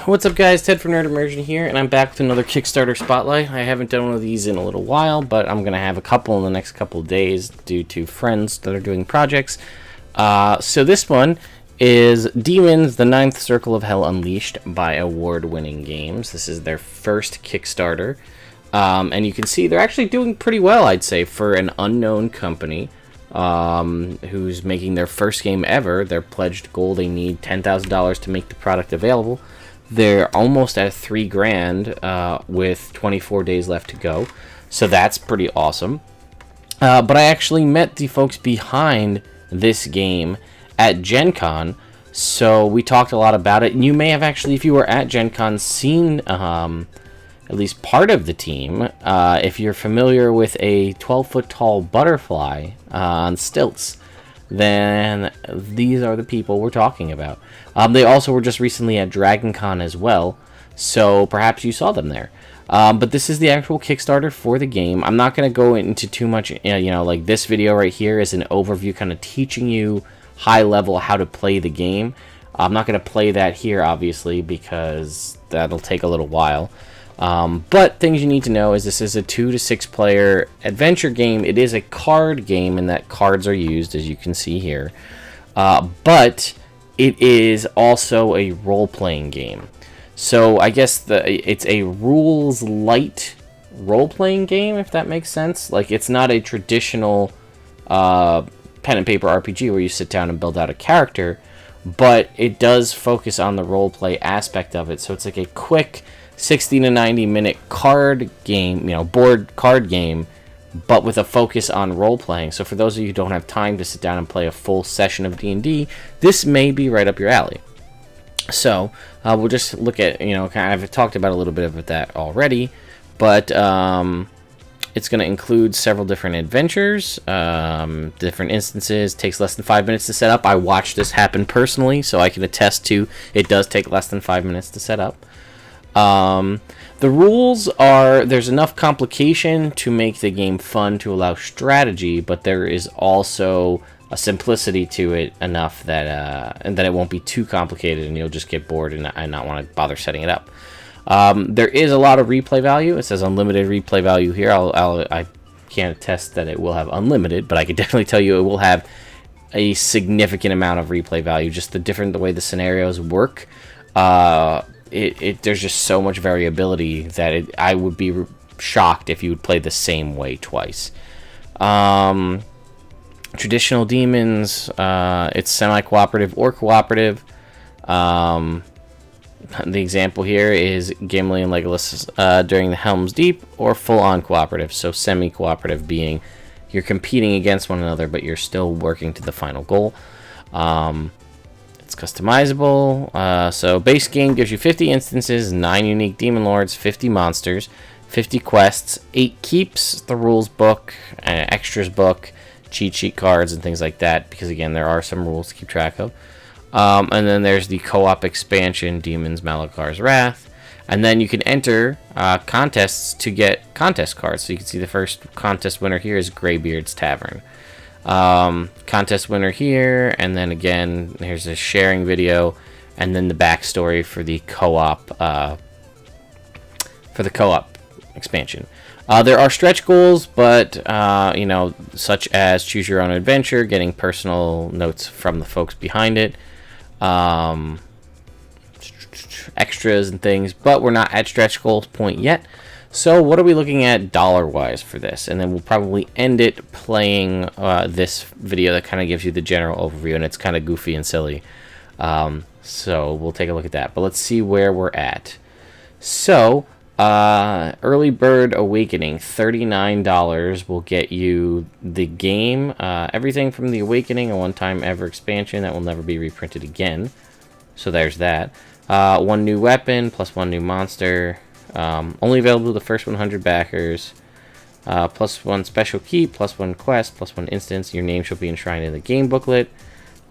What's up, guys? Ted from Immersion here, and I'm back with another Kickstarter Spotlight. I haven't done one of these in a little while, but I'm going to have a couple in the next couple of days due to friends that are doing projects. So this one is Demons, the Ninth Circle of Hell Unleashed by Award-Winning Games. This is their first Kickstarter, and you can see they're actually doing pretty well, I'd say, for an unknown company who's making their first game ever. Their pledged goal, they need $10,000 to make the product available. They're almost at $3,000 with 24 days left to go, so that's pretty awesome. But I actually met the folks behind this game at Gen Con, so we talked a lot about it. And you may have actually, if you were at Gen Con, seen at least part of the team. If you're familiar with a 12-foot tall butterfly on stilts, then these are the people we're talking about. They also were just recently at Dragon Con as well, so perhaps you saw them there. But this is the actual Kickstarter for the game. I'm not going to go into too much, like this video right here is an overview kind of teaching you high level how to play the game. I'm not going to play that here, obviously, because that'll take a little while. But things you need to know is this is a 2 to 6 player adventure game. It is a card game in that cards are used, as you can see here. But it is also a role-playing game. So I guess it's a rules light role-playing game, if that makes sense. Like, it's not a traditional pen and paper RPG where you sit down and build out a character, but it does focus on the role-play aspect of it. So it's like a quick 60 to 90 minute card game, board card game, but with a focus on role-playing. So for those of you who don't have time to sit down and play a full session of D&D, this may be right up your alley. So we'll just look at, I've talked about a little bit of that already, but it's going to include several different adventures, different instances. Takes less than 5 minutes to set up. I watched this happen personally, so I can attest to it does take less than 5 minutes to set up. The rules are, there's enough complication to make the game fun to allow strategy, but there is also a simplicity to it enough that and that it won't be too complicated and you'll just get bored and not want to bother setting it up. There is a lot of replay value. It says unlimited replay value here. I can't attest that it will have unlimited, but I can definitely tell you it will have a significant amount of replay value. Just the way the scenarios work. There's just so much variability that I would be shocked if you would play the same way twice. Traditional demons, it's semi-cooperative or cooperative. The example here is Gimli and Legolas during the Helm's Deep, or full-on cooperative. So semi-cooperative being you're competing against one another, but you're still working to the final goal. It's customizable. So base game gives you 50 instances, 9 unique demon lords, 50 monsters, 50 quests, 8 keeps, the rules book, extras book, cheat sheet cards, and things like that, because again there are some rules to keep track of. And then there's the co-op expansion, Demons Malakar's Wrath, and then you can enter contests to get contest cards. So you can see the first contest winner here is Greybeard's Tavern. Contest winner here, and then again here's a sharing video, and then the backstory for the co-op expansion. There are stretch goals, but such as choose your own adventure, getting personal notes from the folks behind it, extras and things, but we're not at stretch goals point yet. So what are we looking at dollar-wise for this? And then we'll probably end it playing this video that kind of gives you the general overview, and it's kind of goofy and silly. So we'll take a look at that. But let's see where we're at. So Early Bird Awakening, $39 will get you the game. Everything from the Awakening, a one-time ever expansion that will never be reprinted again. So there's that. 1 new weapon plus 1 new monster. Only available to the first 100 backers. Plus 1 special key, plus 1 quest, plus 1 instance. Your name shall be enshrined in the game booklet.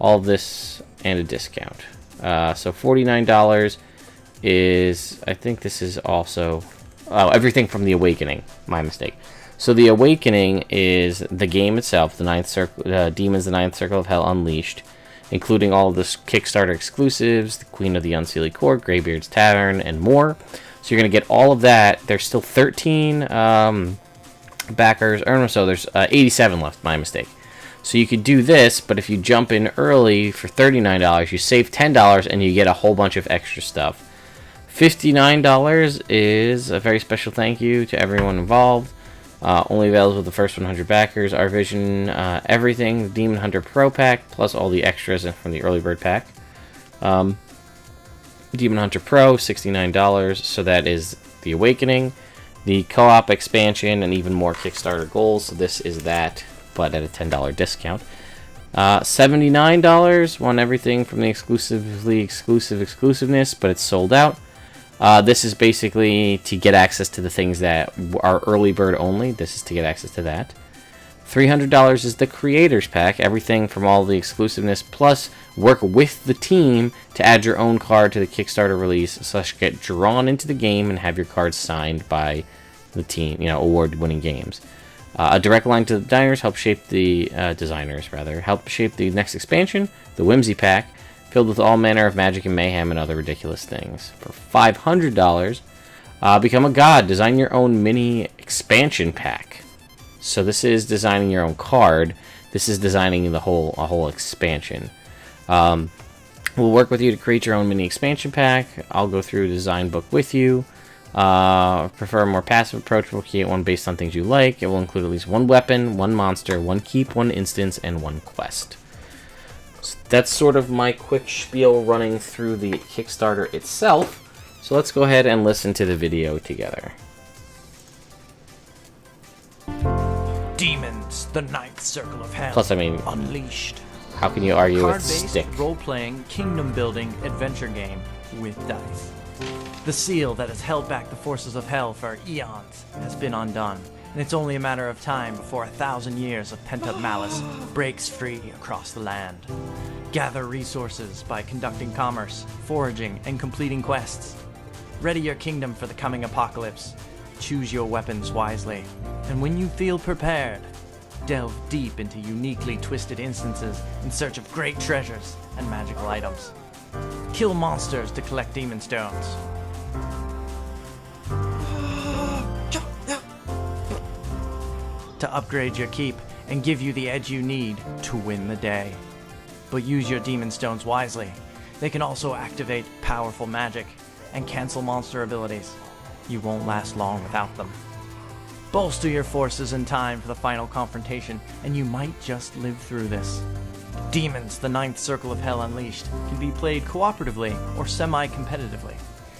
All this and a discount. So $49 is, I think this is also, everything from the Awakening. My mistake. So the Awakening is the game itself, the Ninth Circle, Demons, the Ninth Circle of Hell Unleashed. including all of the Kickstarter exclusives, the Queen of the Unseelie Court, Greybeard's Tavern, and more. So you're going to get all of that. There's still 13 backers, or so there's 87 left, my mistake. So you could do this, but if you jump in early for $39, you save $10 and you get a whole bunch of extra stuff. $59 is a very special thank you to everyone involved. Only available with the first 100 backers. Our Vision, everything, the Demon Hunter Pro Pack, plus all the extras from the Early Bird Pack. Demon Hunter Pro, $69, so that is the Awakening. The co-op expansion and even more Kickstarter goals, so this is that, but at a $10 discount. $79, won everything from the exclusiveness, but it's sold out. This is basically to get access to the things that are early bird only. This is to get access to that. $300 is the Creators Pack, everything from all the exclusiveness, plus work with the team to add your own card to the Kickstarter release, get drawn into the game and have your cards signed by the team, award-winning games. A direct line to the designers help shape the next expansion, the Whimsy Pack, filled with all manner of magic and mayhem and other ridiculous things. For $500, become a god, design your own mini expansion pack. So this is designing your own card. This is designing a whole expansion. We'll work with you to create your own mini expansion pack. I'll go through the design book with you. Prefer a more passive approach. We'll create one based on things you like. It will include at least one weapon, one monster, one keep, one instance, and one quest. So that's sort of my quick spiel running through the Kickstarter itself. So let's go ahead and listen to the video together. Demons, the ninth circle of hell. Plus, I mean, Unleashed. How can you argue with Card-based, stick? role-playing, kingdom-building adventure game with dice. The seal that has held back the forces of hell for eons has been undone, and it's only a matter of time before 1,000 years of pent-up malice breaks free across the land. Gather resources by conducting commerce, foraging, and completing quests. Ready your kingdom for the coming apocalypse. Choose your weapons wisely, and when you feel prepared, delve deep into uniquely twisted instances in search of great treasures and magical items. Kill monsters to collect demon stones. To upgrade your keep and give you the edge you need to win the day. But use your demon stones wisely. They can also activate powerful magic and cancel monster abilities. You won't last long without them. Bolster your forces in time for the final confrontation, and you might just live through this. Demons, the ninth circle of hell unleashed, can be played cooperatively or semi-competitively.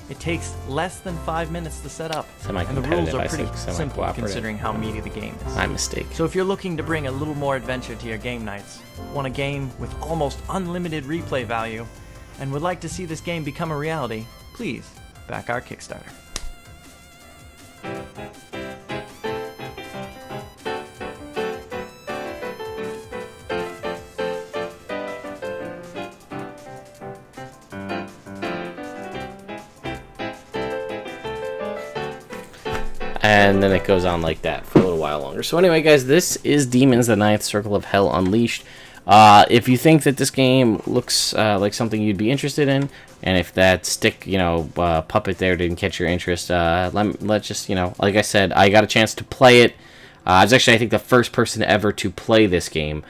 It takes less than 5 minutes to set up, and the rules are pretty simple considering how meaty the game is. My mistake. So if you're looking to bring a little more adventure to your game nights, want a game with almost unlimited replay value, and would like to see this game become a reality, please back our Kickstarter. And then it goes on like that for a little while longer. So anyway, guys, this is Demons, the Ninth Circle of Hell Unleashed. If you think that this game looks like something you'd be interested in, and if that stick, puppet there didn't catch your interest, let's just, like I said, I got a chance to play it. I was actually, I think, the first person ever to play this game.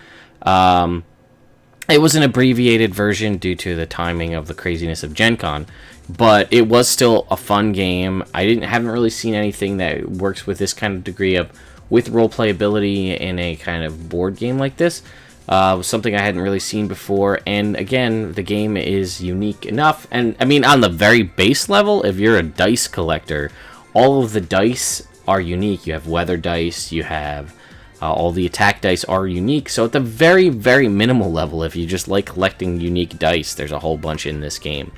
It was an abbreviated version due to the timing of the craziness of Gen Con, but it was still a fun game. I haven't really seen anything that works with this kind of degree with role playability in a kind of board game like this. Was something I hadn't really seen before, and again, the game is unique enough. And I mean, on the very base level, if you're a dice collector, all of the dice are unique. You have weather dice, you have all the attack dice are unique. So at the very, very minimal level, if you just like collecting unique dice, there's a whole bunch in this game.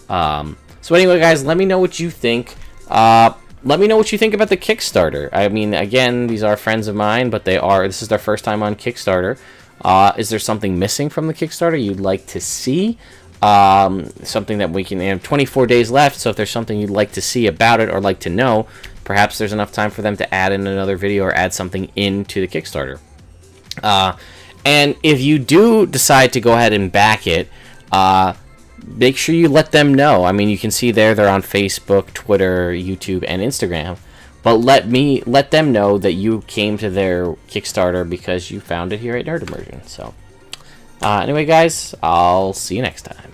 So anyway, guys, let me know what you think. Let me know what you think about the Kickstarter. I mean, again, these are friends of mine, but this is their first time on Kickstarter. Is there something missing from the Kickstarter you'd like to see? Something that we can, 24 days left, so if there's something you'd like to see about it or like to know, perhaps there's enough time for them to add in another video or add something into the Kickstarter. And if you do decide to go ahead and back it, make sure you let them know. I mean, you can see they're on Facebook, Twitter, YouTube, and Instagram. But let them know that you came to their Kickstarter because you found it here at Nerd Immersion. So, anyway, guys, I'll see you next time.